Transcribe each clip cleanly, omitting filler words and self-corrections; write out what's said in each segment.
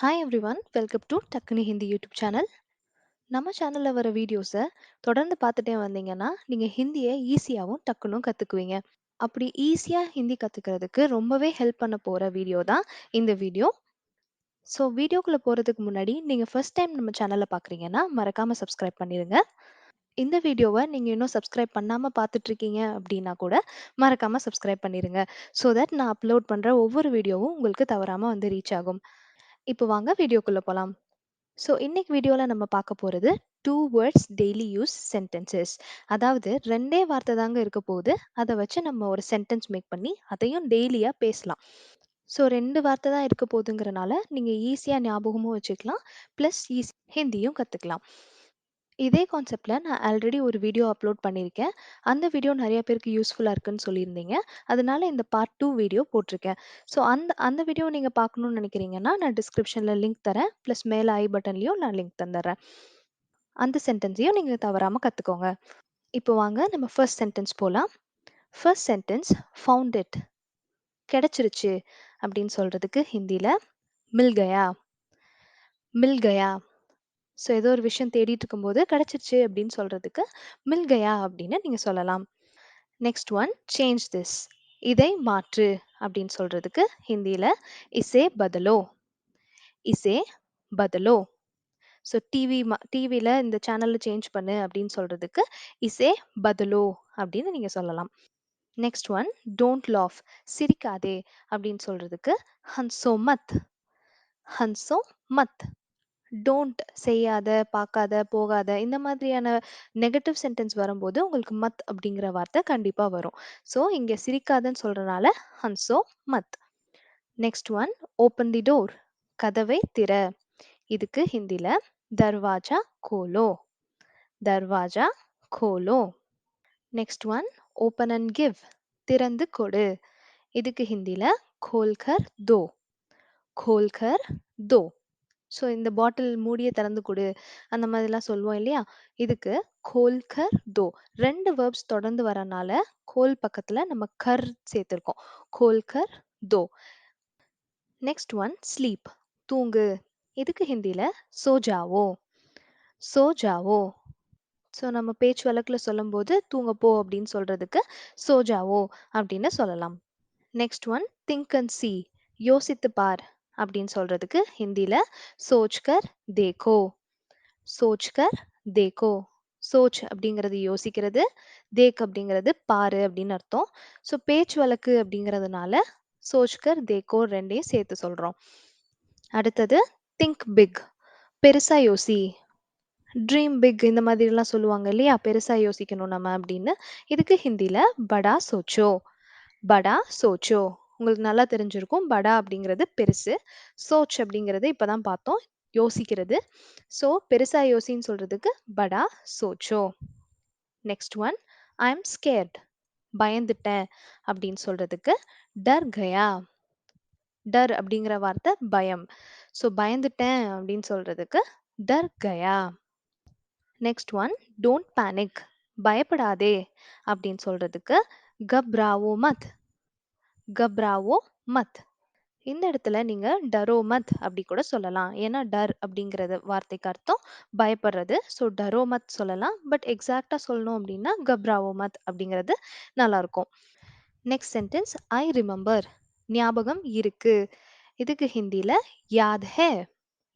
Hi everyone, welcome to டக்குனி Hindi YouTube channel. நம்ம சேனலில் வர வீடியோஸை தொடர்ந்து பார்த்துட்டே வந்தீங்கன்னா நீங்கள் ஹிந்தியை ஈஸியாகவும் டக்குனும் கற்றுக்குவீங்க. அப்படி ஈஸியாக ஹிந்தி கற்றுக்கிறதுக்கு ரொம்பவே ஹெல்ப் பண்ண போகிற வீடியோ தான் இந்த வீடியோ. ஸோ வீடியோக்குள்ளே போகிறதுக்கு முன்னாடி நீங்கள் ஃபர்ஸ்ட் டைம் நம்ம சேனலை பார்க்குறீங்கன்னா மறக்காமல் சப்ஸ்கிரைப் பண்ணிடுங்க. இந்த வீடியோவை நீங்கள் இன்னும் சப்ஸ்கிரைப் பண்ணாமல் பார்த்துட்ருக்கீங்க அப்படின்னா கூட மறக்காமல் சப்ஸ்கிரைப் பண்ணிடுங்க. ஸோ தட் நான் அப்லோட் பண்ணுற ஒவ்வொரு வீடியோவும் உங்களுக்கு தவறாமல் வந்து ரீச் ஆகும். இப்போ வாங்க வீடியோக்குள்ளே போகலாம். ஸோ இன்னைக்கு வீடியோவில் நம்ம பார்க்க போகிறது 2 words டெய்லி யூஸ் சென்டென்சஸ். அதாவது ரெண்டே வார்த்தை தாங்க இருக்க போகுது. அதை வச்சு நம்ம ஒரு சென்டென்ஸ் மேக் பண்ணி அதையும் டெய்லியாக பேசலாம். ஸோ 2 வார்த்தை தான் இருக்க போகுதுங்கிறனால நீங்கள் ஈஸியாக ஞாபகமும் வச்சுக்கலாம், ப்ளஸ் ஈஸி ஹிந்தியும் கற்றுக்கலாம். இதே கான்செப்டில் நான் ஆல்ரெடி ஒரு வீடியோ அப்லோட் பண்ணியிருக்கேன். அந்த வீடியோ நிறைய பேருக்கு யூஸ்ஃபுல்லாக இருக்குன்னு சொல்லியிருந்தீங்க. அதனால இந்த பார்ட் 2 வீடியோ போட்டிருக்கேன். ஸோ அந்த அந்த வீடியோ நீங்கள் பார்க்கணும்னு நினைக்கிறீங்கன்னா நான் டிஸ்கிரிப்ஷனில் லிங்க் தரேன், ப்ளஸ் மேலே ஐ பட்டன்லேயும் நான் லிங்க் தந்துடுறேன். அந்த சென்டென்ஸையும் நீங்கள் தவறாமல் கற்றுக்கோங்க. இப்போ வாங்க நம்ம ஃபர்ஸ்ட் சென்டென்ஸ் போகலாம். ஃபர்ஸ்ட் சென்டென்ஸ் ஃபவுண்ட் இட், கிடைச்சிருச்சு அப்படின்னு சொல்கிறதுக்கு ஹிந்தியில் மில் கயா. மில் கயா. ஸோ ஏதோ ஒரு விஷயம் தேடிட்டு இருக்கும்போது கிடைச்சிருச்சு அப்படின்னு சொல்கிறதுக்கு மில் கயா அப்படின்னு நீங்கள் சொல்லலாம். நெக்ஸ்ட் ஒன் சேஞ்ச் திஸ், இதை மாற்று அப்படின்னு சொல்கிறதுக்கு ஹிந்தியில் இசே பதலோ. இசே பதலோ. ஸோ டிவியில் இந்த சேனலில் சேஞ்ச் பண்ணு அப்படின்னு சொல்கிறதுக்கு இசே பதலோ அப்படின்னு நீங்கள் சொல்லலாம். நெக்ஸ்ட் ஒன் டோன்ட் லாஃப், சிரிக்காதே அப்படின்னு சொல்கிறதுக்கு ஹன்சோ மத். ஹன்சோ மத். டோன்ட், செய்யாத, பார்க்காத, போகாத, இந்த மாதிரியான நெகட்டிவ் சென்டென்ஸ் வரும்போது உங்களுக்கு மத் அப்படிங்கிற வார்த்தை கண்டிப்பாக வரும். ஸோ இங்கே சிரிக்காதன்னு சொல்கிறனால ஹன்சோ மத். Next one open the door, கதவை திற. இதுக்கு ஹிந்தியில் தர்வாஜா கோலோ. தர்வாஜா கோலோ. Next one open and give, திறந்து கொடு. இதுக்கு ஹிந்தியில் கோல்கர் தோ. கோல்கர் தோ. ஸோ இந்த பாட்டில் மூடியை திறந்து கொடு, அந்த மாதிரிலாம் சொல்லுவோம் இல்லையா? இதுக்கு கோல்கர் தோ. 2 verbs தொடர்ந்து வரனால கோல் பக்கத்தில் நம்ம கர் சேர்த்துருக்கோம். கோல்கர் தோ. நெக்ஸ்ட் ஒன் ஸ்லீப், தூங்கு. இதுக்கு ஹிந்தியில் so Zhao. So Zhao. So நம்ம பேச்சு வழக்கில் சொல்லும்போது தூங்க போ அப்படின்னு சொல்கிறதுக்கு சோ ஜாவோ அப்படின்னு சொல்லலாம். Next one think and C, யோசித்து பார் அப்படின்னு சொல்கிறதுக்கு ஹிந்தியில் சோச்கர் தேக்கோ. சோச்கர் தேக்கோ. சோச் அப்படிங்கிறது யோசிக்கிறது, தேக் அப்படிங்கிறது பாரு அப்படின்னு அர்த்தம். ஸோ பேச்சு வழக்கு அப்படிங்கிறதுனால சோச்கர் தேக்கோ ரெண்டையும் சேர்த்து சொல்கிறோம். அடுத்தது திங்க் பிக், பெருசா யோசி. ட்ரீம் பிக் இந்த மாதிரிலாம் சொல்லுவாங்க இல்லையா, பெருசா யோசிக்கணும் நம்ம அப்படின்னு. இதுக்கு ஹிந்தியில் படா சோச்சோ. படா சோச்சோ. உங்களுக்கு நல்லா தெரிஞ்சிருக்கும், படா அப்படிங்கிறது பெருசு, சோச் அப்படிங்கிறது இப்பதான் பார்த்தோம் யோசிக்கிறது. ஸோ பெருசா யோசின்னு சொல்றதுக்கு படா சோச்சோ. Next one I am scared, பயந்துட்டேன் அப்படின்னு சொல்றதுக்கு டர் கயா. டர் அப்படிங்கிற வார்த்தை பயம். ஸோ பயந்துட்டேன் அப்படின்னு சொல்றதுக்கு டர் கயா. நெக்ஸ்ட் ஒன் டோன்ட் பேனிக், பயப்படாதே அப்படின்னு சொல்றதுக்கு கப்ராவோ மத். கப்ராவோ மத். இந்த இடத்துல நீங்க டரோ மத் அப்படி கூட சொல்லலாம். ஏன்னா டர் அப்படிங்கிறது வார்த்தைக்கு அர்த்தம் பயப்படுறது. ஸோ டரோ மத் சொல்லலாம். பட் எக்ஸாக்டா சொல்லணும் அப்படின்னா கப்ராவோ மத் அப்படிங்கிறது நல்லா இருக்கும். நெக்ஸ்ட் சென்டென்ஸ் ஐ ரிமெம்பர், ஞாபகம் இருக்கு. இதுக்கு ஹிந்தியில் யாத் ஹே.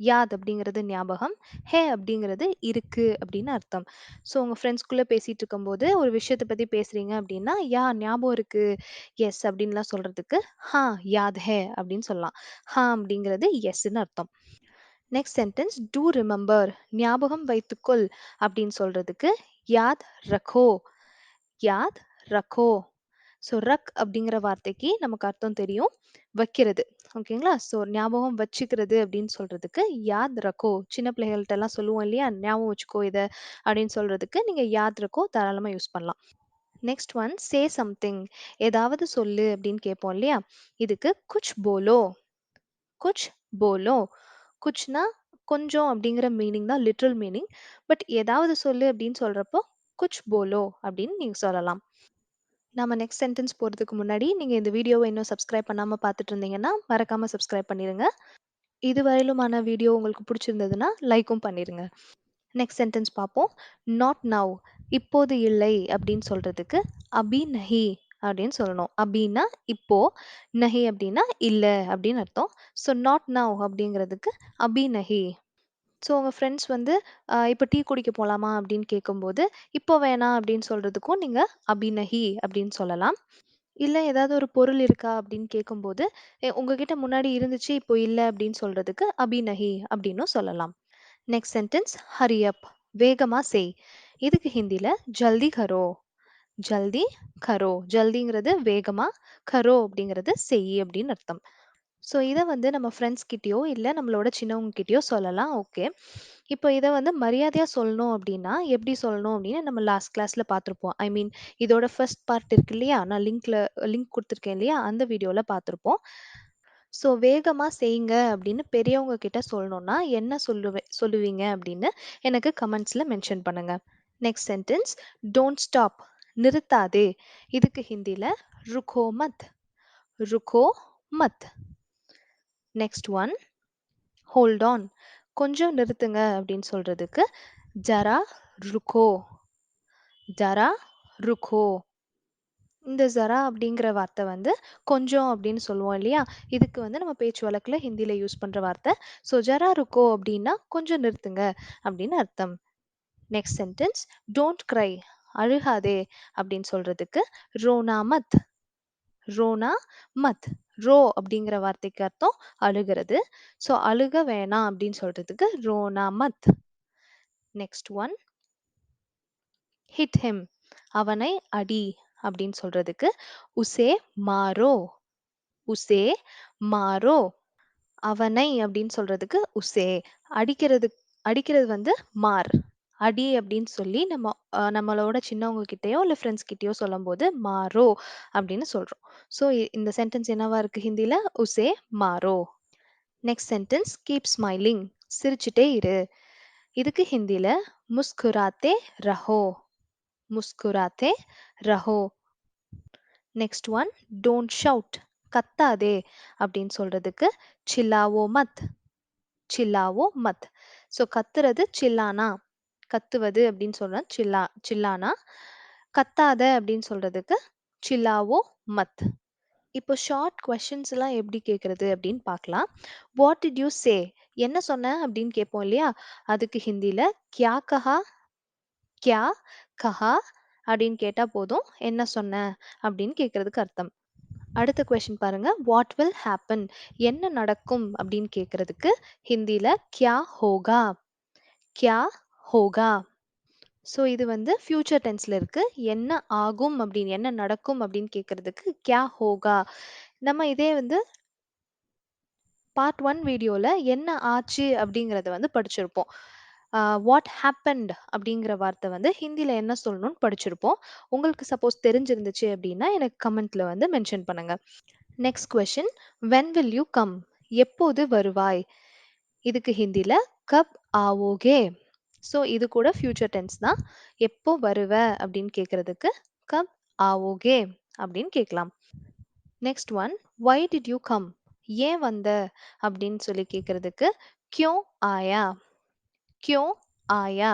யாத் அப்படிங்கிறது ஞாபகம், ஹே அப்படிங்கிறது இருக்கு அப்படின்னு அர்த்தம். ஸோ உங்கள் ஃப்ரெண்ட்ஸ்குள்ளே பேசிகிட்டு இருக்கும்போது ஒரு விஷயத்தை பற்றி பேசுகிறீங்க அப்படின்னா ஞாபகம் இருக்கு, எஸ் அப்படின்லாம் சொல்கிறதுக்கு ஹா யாத் ஹே அப்படின்னு சொல்லலாம். ஹா அப்படிங்கிறது எஸ்ன்னு அர்த்தம். நெக்ஸ்ட் சென்டென்ஸ் டூ ரிமெம்பர், ஞாபகம் வைத்துக்கொள் அப்படின்னு சொல்கிறதுக்கு யாத் ரக்கோ. யாத் ரக்கோ. ஸோ ரக் அப்படிங்கிற வார்த்தைக்கு நமக்கு அர்த்தம் தெரியும், வைக்கிறது. ஓகேங்களா? ஸோ ஞாபகம் வச்சுக்கிறது அப்படின்னு சொல்றதுக்கு யாத் ரக்கோ. சின்ன பிள்ளைகள்ட்ட எல்லாம் சொல்லுவோம் இல்லையா, ஞாபகம் வச்சுக்கோ இதை அப்படின்னு சொல்றதுக்கு நீங்க யாத் ரக்கோ தாராளமா யூஸ் பண்ணலாம். நெக்ஸ்ட் ஒன் சே சம்திங், ஏதாவது சொல்லு அப்படின்னு கேட்போம் இல்லையா? இதுக்கு குச் போலோ. குச் போலோ. குச்னா கொஞ்சம் அப்படிங்கிற மீனிங் தான் லிட்ரல் மீனிங். பட் ஏதாவது சொல்லு அப்படின்னு சொல்றப்போ குச் போலோ அப்படின்னு நீங்க சொல்லலாம். நம்ம நெக்ஸ்ட் சென்டென்ஸ் போகிறதுக்கு முன்னாடி நீங்கள் இந்த வீடியோவை இன்னும் சப்ஸ்கிரைப் பண்ணாமல் பார்த்துட்டு இருந்தீங்கன்னா மறக்காமல் சப்ஸ்கிரைப் பண்ணிடுங்க. இதுவரையிலுமான வீடியோ உங்களுக்கு பிடிச்சிருந்ததுன்னா லைக்கும் பண்ணிருங்க. நெக்ஸ்ட் சென்டென்ஸ் பார்ப்போம். நாட் நவ் இப்போது இல்லை அப்படின்னு சொல்றதுக்கு அபி நஹி அப்படின்னு சொல்லணும். அபின்னா இப்போ, நஹி அப்படின்னா இல்ல அப்படின்னு அர்த்தம். ஸோ நாட் நவ் அப்படிங்கிறதுக்கு அபி நஹி. ஸோ உங்க ஃப்ரெண்ட்ஸ் வந்து இப்போ டீ குடிக்க போலாமா அப்படின்னு கேட்கும்போது, இப்போ வேணாம் அப்படின்னு சொல்றதுக்கும் நீங்க அபி நஹி அப்படின்னு சொல்லலாம். இல்ல ஏதாவது ஒரு பொருள் இருக்கா அப்படின்னு கேட்கும்போது, உங்ககிட்ட முன்னாடி இருந்துச்சு இப்போ இல்ல அப்படின்னு சொல்றதுக்கு அபி நஹி அப்படின்னும் சொல்லலாம். நெக்ஸ்ட் சென்டென்ஸ் ஹரி அப் வேகமா செய். இதுக்கு ஹிந்தில ஜல்தி கரோ. ஜல்தி கரோ. ஜல்திங்கிறது வேகமா, கரோ அப்படிங்கிறது செய் அப்படின்னு அர்த்தம். ஸோ இத வந்து நம்ம ஃப்ரெண்ட்ஸ் கிட்டயோ, இல்ல நம்மளோட சின்னவங்க கிட்டயோ சொல்லலாம். ஓகே. இப்போ இத வந்து மரியாதையா சொல்லணும் அப்படின்னா, எப்படி சொல்லணும் அப்படின்னு நம்ம லாஸ்ட் கிளாஸ்ல பார்த்துருப்போம். ஐ மீன் இதோட ஃபர்ஸ்ட் பார்ட் இருக்கு இல்லையா? நான் லிங்க் குடுத்துருக்கேன் இல்லையா? அந்த வீடியோல பார்த்துருப்போம். ஸோ வேகமா செய்யுங்க அப்படின்னு பெரியவங்க கிட்ட சொல்லணும்னா, என்ன சொல்லுவீங்க அப்படின்னு எனக்கு கமெண்ட்ஸ்ல மென்ஷன் பண்ணுங்க. நெக்ஸ்ட் சென்டென்ஸ் டோன்ட் ஸ்டாப் நிறுத்தாதே. இதுக்கு ஹிந்தில ருகோ மத். ருகோ மத். நெக்ஸ்ட் ஒன் ஹோல்ட் ஆன் கொஞ்சம் நிறுத்துங்க அப்படின்னு சொல்றதுக்கு ஜரா ருகோ. ஜரா ருகோ. இந்த ஜரா அப்படிங்கிற வார்த்தை வந்து கொஞ்சம் அப்படின்னு சொல்லுவோம் இல்லையா? இதுக்கு வந்து நம்ம பேச்சு வழக்குல ஹிந்தில யூஸ் பண்ற வார்த்தை. ஸோ ஜரா ருக்கோ அப்படின்னா கொஞ்சம் நிறுத்துங்க அப்படின்னு அர்த்தம். நெக்ஸ்ட் சென்டென்ஸ் டோன்ட் கிரை அழுகாதே அப்படின்னு சொல்றதுக்கு ரோனா மத். ரோனா மத். ரோ அப்படிங்கிற வார்த்தைக்கு அர்த்தம் அழுகிறது. ஸோ அழுக வேணாம் அப்படின்னு சொல்றதுக்கு ரோனா மத். நெக்ஸ்ட் ஒன் ஹிட் ஹிம் அவனை அடி அப்படின்னு சொல்றதுக்கு உசே மாரோ. உசே மாரோ. அவனை அப்படின்னு சொல்றதுக்கு உசே. அடிக்கிறது அடிக்கிறது வந்து மார். அடி அப்படின்னு சொல்லி நம்மளோட சின்னவங்க கிட்டயோ இல்ல ஃப்ரெண்ட்ஸ் கிட்டயோ சொல்லும்போது மாரோ அப்படின்னு சொல்றோம். ஸோ இந்த சென்டென்ஸ் என்னவா இருக்கு ஹிந்தில உசே மாரோ. நெக்ஸ்ட் சென்டென்ஸ் கீப் ஸ்மைலிங் சிரிச்சுட்டே இரு. இதுக்கு ஹிந்தில முஸ்குராத்தே Raho. முஸ்குராத்தே Raho. Next one don't shout கத்தாதே அப்படின்னு சொல்றதுக்கு சில்லாவோ மத். சில்லாவோ மத். ஸோ கத்துறது சில்லானா. கத்துவது அப்படின்னு சொல்றோம் சில்லானா. கத்தாத அப்படின்னு சொல்றதுக்கு சில்லாவோ மத். இப்போ ஷார்ட் கொஸ்டின்ஸ் எல்லாம் எப்படி கேட்கறது அப்படின்னு பார்க்கலாம். வாட் டிட் யூ சே என்ன சொன்ன அப்படின்னு கேட்போம் இல்லையா? அதுக்கு ஹிந்தில கியா கஹா. கியா கஹா அப்படின்னு கேட்டா போதும் என்ன சொன்ன அப்படின்னு கேட்கறதுக்கு அர்த்தம். அடுத்த கொஸ்டின் பாருங்க. வாட் வில் ஹேப்பன் என்ன நடக்கும் அப்படின்னு கேட்கறதுக்கு ஹிந்தில கியா ஹோகா. கியா ஹோகா. ஸோ இது வந்து ஃபியூச்சர் டென்ஸ்ல இருக்கு. என்ன ஆகும் அப்படின்னு என்ன நடக்கும் அப்படின்னு கேட்கறதுக்கு கியா ஹோகா. நம்ம இதே வந்து பார்ட் 1 வீடியோல என்ன ஆச்சு அப்படிங்கிறத வந்து படிச்சிருப்போம். வாட் ஹேப்பன்ட் அப்படிங்கிற வார்த்தை வந்து ஹிந்தில என்ன சொல்லணும்னு படிச்சிருப்போம். உங்களுக்கு சப்போஸ் தெரிஞ்சிருந்துச்சு அப்படின்னா எனக்கு கமெண்ட்ல வந்து மென்ஷன் பண்ணுங்க. Next question when will you come எப்போது வருவாய். இதுக்கு ஹிந்தில கப் ஆவோகே. ஸோ இது கூட ஃபியூச்சர் டென்ஸ் தான். எப்போ வருவ அப்படின்னு கேட்கறதுக்கு கப் ஆவோகே அப்படின்னு கேட்கலாம். Next one why did you come ஏன் வந்த அப்படின்னு சொல்லி கேட்கறதுக்கு கியோ ஆயா. கியோ ஆயா.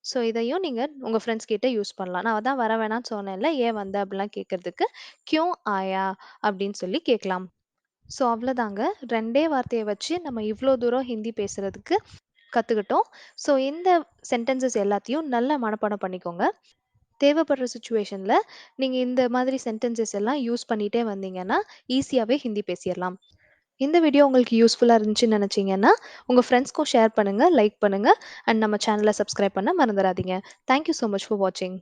ஸோ இதையும் நீங்க உங்க ஃப்ரெண்ட்ஸ் கிட்ட யூஸ் பண்ணலாம். நான் அதான் வர வேணாம்னு சொன்னேன்ல ஏன் வந்த அப்படிலாம் கேட்கறதுக்கு கியோ ஆயா அப்படின்னு சொல்லி கேட்கலாம். ஸோ அவ்வளோதாங்க. 2டே வார்த்தைய வச்சு நம்ம இவ்ளோ தூரம் ஹிந்தி பேசுறதுக்கு கத்துக்கிட்டோம். ஸோ இந்த சென்டென்சஸ் எல்லாத்தையும் நல்லா மனப்பாடம் பண்ணிக்கோங்க. தேவைப்படுற சிச்சுவேஷன்ல நீங்க இந்த மாதிரி சென்டென்சஸ் எல்லாம் யூஸ் பண்ணிட்டே வந்தீங்கன்னா, ஈஸியாவே ஹிந்தி பேசிறலாம். இந்த வீடியோ உங்களுக்கு யூஸ்ஃபுல்லா இருந்துச்சுன்னு நினைச்சீங்கன்னா, உங்க ஃப்ரெண்ட்ஸ்க்கும் ஷேர் பண்ணுங்க, லைக் பண்ணுங்க அண்ட் நம்ம சேனல சப்ஸ்கிரைப் பண்ண மறந்துறாதீங்க. Thank you so much for வாட்சிங்.